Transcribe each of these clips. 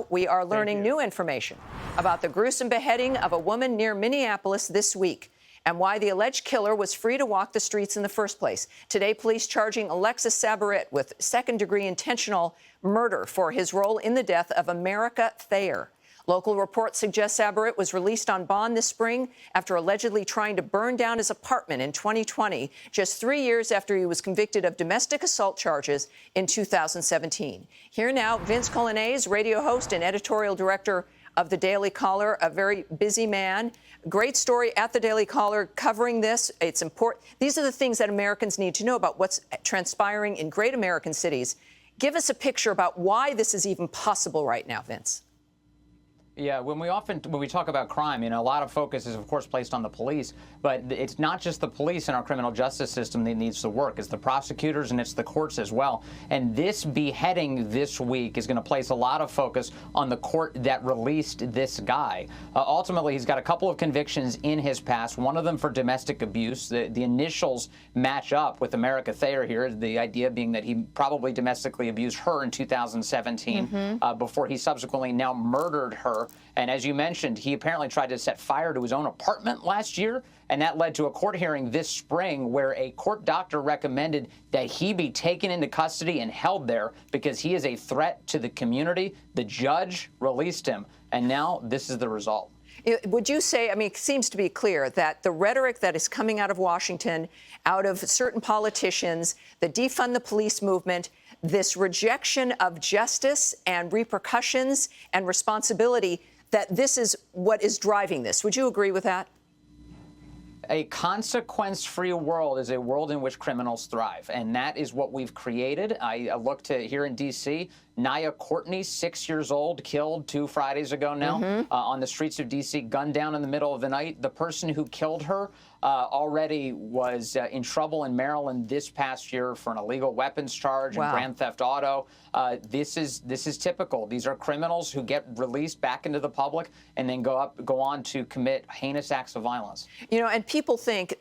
We are learning new information about the gruesome beheading of a woman near Minneapolis this week and why the alleged killer was free to walk the streets in the first place. Today, police charging Alexis Saborit with second-degree intentional murder for his role in the death of America Thayer. Local reports suggest Saborit was released on bond this spring after allegedly trying to burn down his apartment in 2020, just 3 years after he was convicted of domestic assault charges in 2017. Here now, Vince Coglianese, radio host and editorial director of the Daily Caller, a very busy man. Great story at the Daily Caller covering this. It's important. These are the things that Americans need to know about what's transpiring in great American cities. Give us a picture about why this is even possible right now, Vince. Yeah, when we talk about crime, a lot of focus is, of course, placed on the police. But it's not just the police in our criminal justice system that needs to work. It's the prosecutors and it's the courts as well. And this beheading this week is going to place a lot of focus on the court that released this guy. Ultimately, he's got a couple of convictions in his past, one of them for domestic abuse. The initials match up with America Thayer here, the idea being that he probably domestically abused her in 2017 before he subsequently now murdered her. And as you mentioned, he apparently tried to set fire to his own apartment last year, and that led to a court hearing this spring where a court doctor recommended that he be taken into custody and held there because he is a threat to the community. The judge released him, and now this is the result. Would you say, it seems to be clear that the rhetoric that is coming out of Washington, out of certain politicians, the defund the police movement, this rejection of justice and repercussions and responsibility, that this is what is driving this. Would you agree with that? A consequence-free world is a world in which criminals thrive, and that is what we've created. I look to here in D.C., Naya Courtney, 6 years old, killed 2 Fridays ago now on the streets of D.C., gunned down in the middle of the night. The person who killed her already was in trouble in Maryland this past year for an illegal weapons charge and grand theft auto. This is typical. These are criminals who get released back into the public and then go on to commit heinous acts of violence. And people think,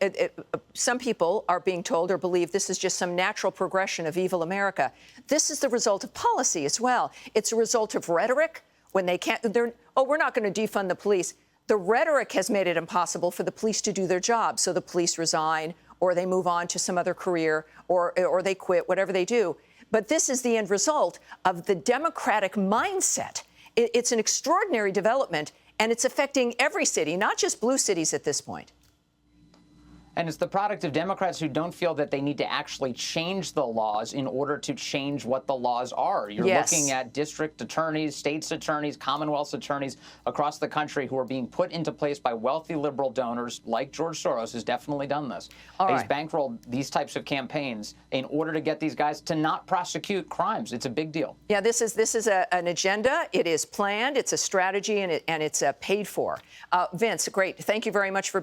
some people are being told or believe this is just some natural progression of evil America. This is the result of policy as well. It's a result of rhetoric when they can't, we're not going to defund the police. The rhetoric has made it impossible for the police to do their job. So the police resign or they move on to some other career or they quit, whatever they do. But this is the end result of the democratic mindset. It's an extraordinary development, and it's affecting every city, not just blue cities at this point. And it's the product of Democrats who don't feel that they need to actually change the laws in order to change what the laws are. You're looking at district attorneys, states attorneys, Commonwealth attorneys across the country who are being put into place by wealthy liberal donors like George Soros has definitely done this. He's bankrolled these types of campaigns in order to get these guys to not prosecute crimes. It's a big deal. Yeah, this is an agenda. It is planned. It's a strategy, and it's paid for. Vince, great. Thank you very much for